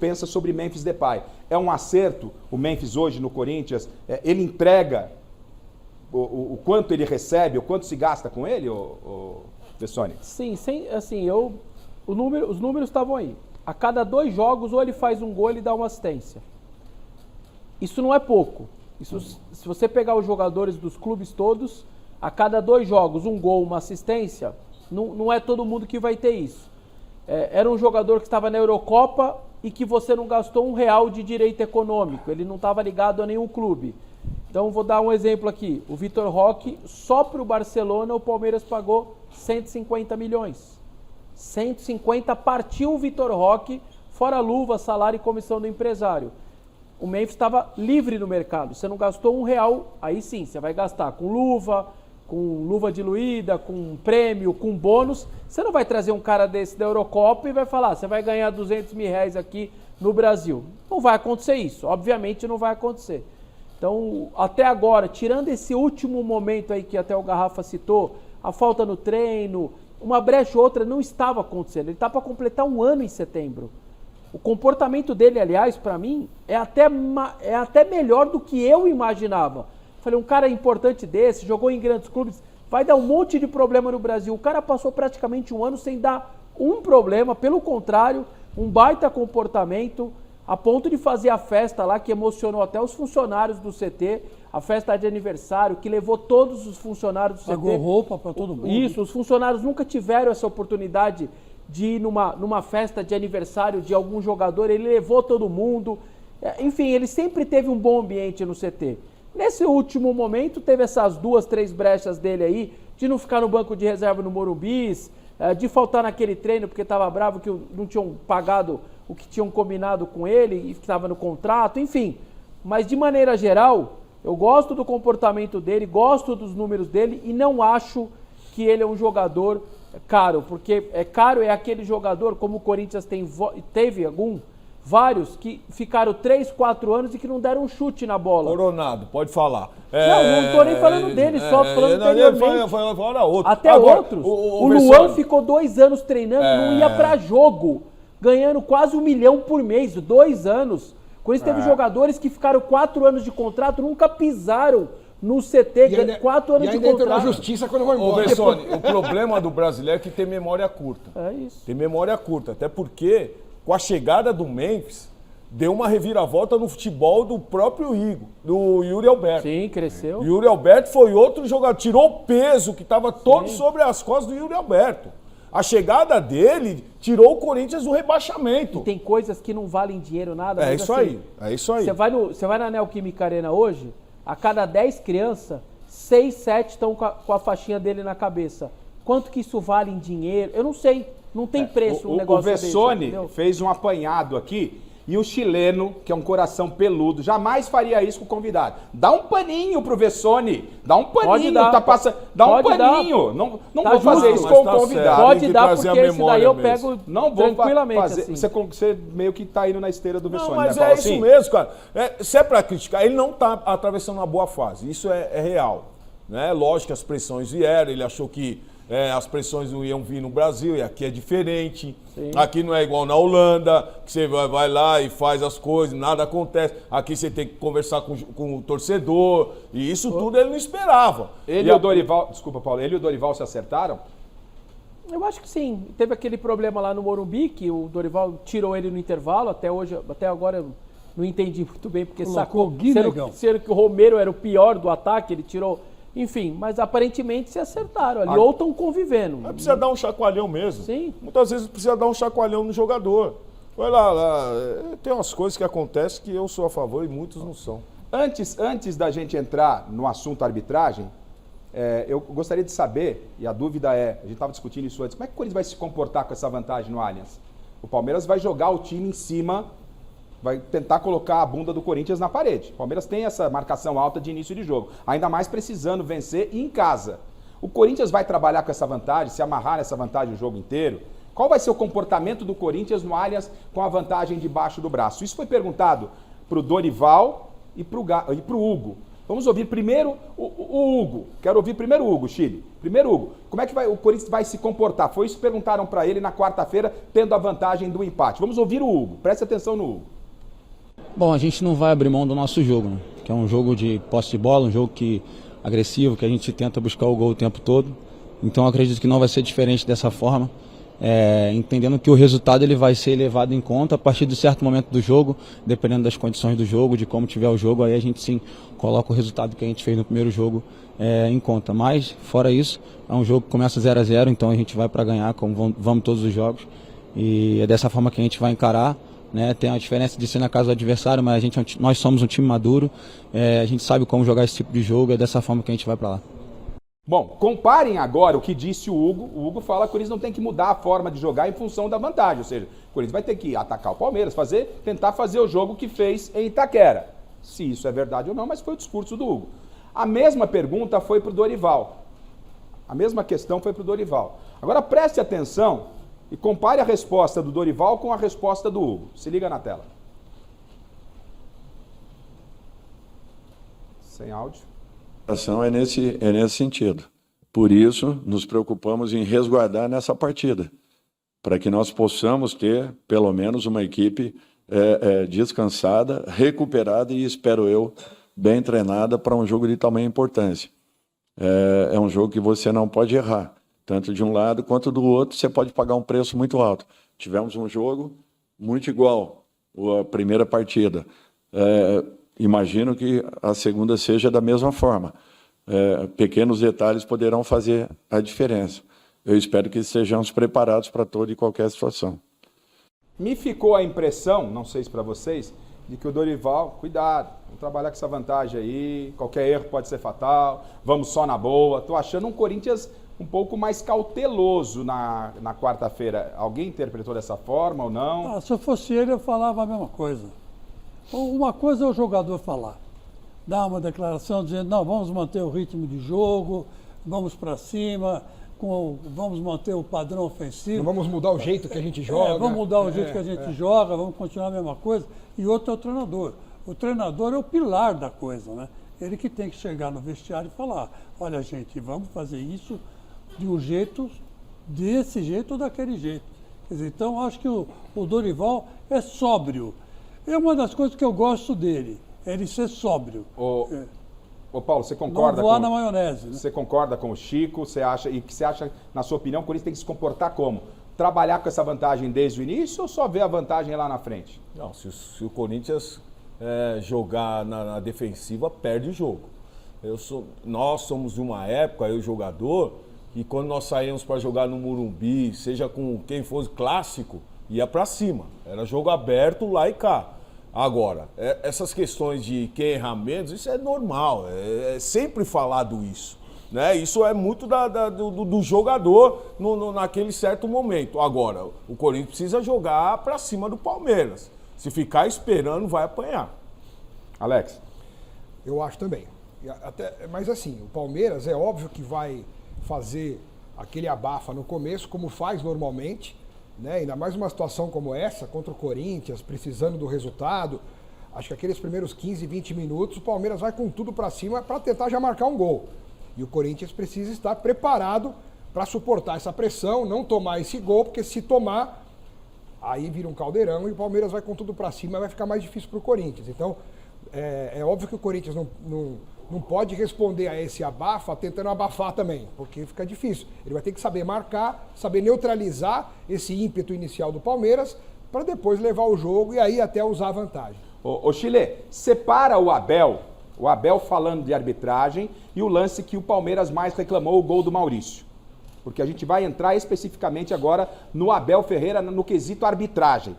pensa sobre Memphis Depay? É um acerto o Memphis hoje no Corinthians? Ele entrega o quanto ele recebe, o quanto se gasta com ele, Bessone? Sim, assim, os números estavam aí. A cada 2 jogos, ou ele faz um gol, ele dá uma assistência. Isso não é pouco. Isso, se você pegar os jogadores dos clubes todos, a cada 2 jogos, um gol, uma assistência, não é todo mundo que vai ter isso. Era um jogador que estava na Eurocopa e que você não gastou R$1 de direito econômico. Ele não estava ligado a nenhum clube. Então, vou dar um exemplo aqui. O Vitor Roque, só para o Barcelona, o Palmeiras pagou 150 milhões. 150 partiu o Vitor Roque, fora luva, salário e comissão do empresário. O Memphis estava livre no mercado. Você não gastou R$1, aí sim, você vai gastar com luva diluída, com prêmio, com bônus. Você não vai trazer um cara desse da Eurocopa e vai falar, você vai ganhar R$200 mil aqui no Brasil. Não vai acontecer isso, obviamente não vai acontecer. Então, até agora, tirando esse último momento aí que até o Garrafa citou, a falta no treino, uma brecha ou outra não estava acontecendo. Ele está para completar 1 ano em setembro. O comportamento dele, aliás, para mim, é até melhor do que eu imaginava. Falei, um cara importante desse, jogou em grandes clubes, vai dar um monte de problema no Brasil. O cara passou praticamente 1 ano sem dar um problema, pelo contrário, um baita comportamento, a ponto de fazer a festa lá, que emocionou até os funcionários do CT, a festa de aniversário, que levou todos os funcionários do CT. Pagou roupa para todo mundo. Isso, os funcionários nunca tiveram essa oportunidade de ir numa festa de aniversário de algum jogador, ele levou todo mundo. Enfim, ele sempre teve um bom ambiente no CT. Nesse último momento, teve essas 2, 3 brechas dele aí, de não ficar no banco de reserva no Morumbis, de faltar naquele treino porque estava bravo que não tinham pagado o que tinham combinado com ele e que estava no contrato, enfim. Mas de maneira geral, eu gosto do comportamento dele, gosto dos números dele e não acho que ele é um jogador caro, porque caro é aquele jogador, como o Corinthians teve vários que ficaram 3, 4 anos e que não deram um chute na bola. Coronado, pode falar. Não estou nem falando dele, só falando anteriormente. Outro. Até agora, outros. O Luan ficou 2 anos treinando, não ia para jogo, ganhando quase R$1 milhão por mês, 2 anos. Com isso teve jogadores que ficaram 4 anos de contrato, nunca pisaram no CT, 4 anos de contrato. Na justiça quando vai embora. Ô, Bessone, o problema do brasileiro é que tem memória curta. É isso. Tem memória curta, até porque com a chegada do Memphis, deu uma reviravolta no futebol do próprio do Yuri Alberto. Sim, cresceu. Yuri Alberto foi outro jogador, tirou o peso que estava todo sobre as costas do Yuri Alberto. A chegada dele tirou o Corinthians do rebaixamento. E tem coisas que não valem dinheiro, nada. É mas isso assim, aí, é isso aí. Você vai na Neoquímica Arena hoje, a cada 10 crianças, 6, 7 estão com a faixinha dele na cabeça. Quanto que isso vale em dinheiro? Eu não sei. Não tem preço um negócio desse. O Bessone fez um apanhado aqui e o chileno, que é um coração peludo, jamais faria isso com o convidado. Dá um paninho pro Bessone. Dá um paninho. Dá um paninho. Não vou fazer isso com o convidado. Pode dar, porque esse daí eu pego tranquilamente. Assim. Você meio que tá indo na esteira do Bessone. Não, mas né? é isso mesmo, cara. Se é pra criticar, ele não tá atravessando uma boa fase. Isso é real. Né? Lógico que as pressões vieram, ele achou que as pressões não iam vir no Brasil, e aqui é diferente. Sim. Aqui não é igual na Holanda, que você vai lá e faz as coisas, nada acontece. Aqui você tem que conversar com o torcedor, e isso tudo ele não esperava. Ele e o Dorival, desculpa, Paulo, ele e o Dorival se acertaram? Eu acho que sim. Teve aquele problema lá no Morumbi, que o Dorival tirou ele no intervalo, até agora eu não entendi muito bem, porque sacou, sendo que o Romero era o pior do ataque, ele tirou... Enfim, mas aparentemente se acertaram ali, ou estão convivendo. Mas precisa dar um chacoalhão mesmo. Sim. Muitas vezes precisa dar um chacoalhão no jogador. Vai lá, tem umas coisas que acontecem que eu sou a favor e muitos não são. Antes da gente entrar no assunto arbitragem, eu gostaria de saber, e a dúvida a gente estava discutindo isso antes, como é que o Corinthians vai se comportar com essa vantagem no Allianz? O Palmeiras vai jogar o time em cima, vai tentar colocar a bunda do Corinthians na parede. O Palmeiras tem essa marcação alta de início de jogo, ainda mais precisando vencer e em casa. O Corinthians vai trabalhar com essa vantagem, se amarrar nessa vantagem o jogo inteiro? Qual vai ser o comportamento do Corinthians no Allianz com a vantagem debaixo do braço? Isso foi perguntado para o Dorival e para o Hugo. Vamos ouvir primeiro o Hugo. Quero ouvir primeiro o Hugo, Chile. Primeiro, Hugo, como é que o Corinthians vai se comportar? Foi isso que perguntaram para ele na quarta-feira, tendo a vantagem do empate. Vamos ouvir o Hugo. Preste atenção no Hugo. Bom, a gente não vai abrir mão do nosso jogo, né? Que é um jogo de posse de bola, um jogo agressivo, que a gente tenta buscar o gol o tempo todo. Então eu acredito que não vai ser diferente dessa forma. Entendendo que o resultado ele vai ser levado em conta a partir de certo momento do jogo, dependendo das condições do jogo, de como tiver o jogo, aí a gente sim coloca o resultado que a gente fez no primeiro jogo em conta. Mas, fora isso, é um jogo que começa 0-0, então a gente vai para ganhar, como vamos todos os jogos, e é dessa forma que a gente vai encarar. Né? Tem a diferença de ser na casa do adversário, mas nós somos um time maduro, a gente sabe como jogar esse tipo de jogo, é dessa forma que a gente vai para lá. Bom, comparem agora o que disse o Hugo. O Hugo fala que o Corinthians não tem que mudar a forma de jogar em função da vantagem. Ou seja, o Corinthians vai ter que atacar o Palmeiras, tentar fazer o jogo que fez em Itaquera. Se isso é verdade ou não, mas foi o discurso do Hugo. A mesma pergunta foi para o Dorival. A mesma questão foi para o Dorival. Agora preste atenção e compare a resposta do Dorival com a resposta do Hugo. Se liga na tela. Sem áudio. A ação é nesse sentido. Por isso, nos preocupamos em resguardar nessa partida, para que nós possamos ter, pelo menos, uma equipe descansada, recuperada e, espero eu, bem treinada para um jogo de tamanha importância. É um jogo que você não pode errar, tanto de um lado quanto do outro, você pode pagar um preço muito alto. Tivemos um jogo muito igual a primeira partida. Imagino que a segunda seja da mesma forma. Pequenos detalhes poderão fazer a diferença. Eu espero que estejamos preparados para toda e qualquer situação. Me ficou a impressão, não sei se para vocês, de que o Dorival, cuidado, vamos trabalhar com essa vantagem aí, qualquer erro pode ser fatal, vamos só na boa. Estou achando um Corinthians um pouco mais cauteloso na quarta-feira. Alguém interpretou dessa forma ou não? Se eu fosse ele, eu falava a mesma coisa. Uma coisa é o jogador falar, dar uma declaração dizendo, não, vamos manter o ritmo de jogo, vamos para cima, vamos manter o padrão ofensivo. Não vamos mudar o jeito que a gente joga. Vamos mudar o jeito que a gente joga, vamos continuar a mesma coisa. E outro é o treinador. O treinador é o pilar da coisa, né? Ele que tem que chegar no vestiário e falar, olha gente, vamos fazer isso de um jeito, desse jeito ou daquele jeito. Quer dizer, então acho que o Dorival é sóbrio. É uma das coisas que eu gosto dele, é ele ser sóbrio. Ô Paulo, você concorda não voar na maionese, né? Você concorda com o Chico? Você acha, na sua opinião, o Corinthians tem que se comportar como? Trabalhar com essa vantagem desde o início ou só ver a vantagem lá na frente? Não, se o Corinthians jogar na defensiva, perde o jogo. Nós somos de uma época, eu jogador, que quando nós saímos para jogar no Morumbi, seja com quem fosse clássico, ia para cima. Era jogo aberto lá e cá. Agora, essas questões de quem erra menos, isso é normal, é sempre falado isso. Né? Isso é muito do jogador naquele certo momento. Agora, o Corinthians precisa jogar para cima do Palmeiras. Se ficar esperando, vai apanhar. Alex? Eu acho também. Mas assim, o Palmeiras é óbvio que vai fazer aquele abafa no começo, como faz normalmente. Né? Ainda mais uma situação como essa, contra o Corinthians, precisando do resultado. Acho que aqueles primeiros 15, 20 minutos, o Palmeiras vai com tudo para cima para tentar já marcar um gol. E o Corinthians precisa estar preparado para suportar essa pressão, não tomar esse gol, porque se tomar, aí vira um caldeirão e o Palmeiras vai com tudo para cima e vai ficar mais difícil para o Corinthians. Então, é óbvio que o Corinthians não pode responder a esse abafa tentando abafar também, porque fica difícil. Ele vai ter que saber marcar, saber neutralizar esse ímpeto inicial do Palmeiras para depois levar o jogo e aí até usar a vantagem. Ô Chile, separa o Abel falando de arbitragem e o lance que o Palmeiras mais reclamou, o gol do Maurício. Porque a gente vai entrar especificamente agora no Abel Ferreira no quesito arbitragem.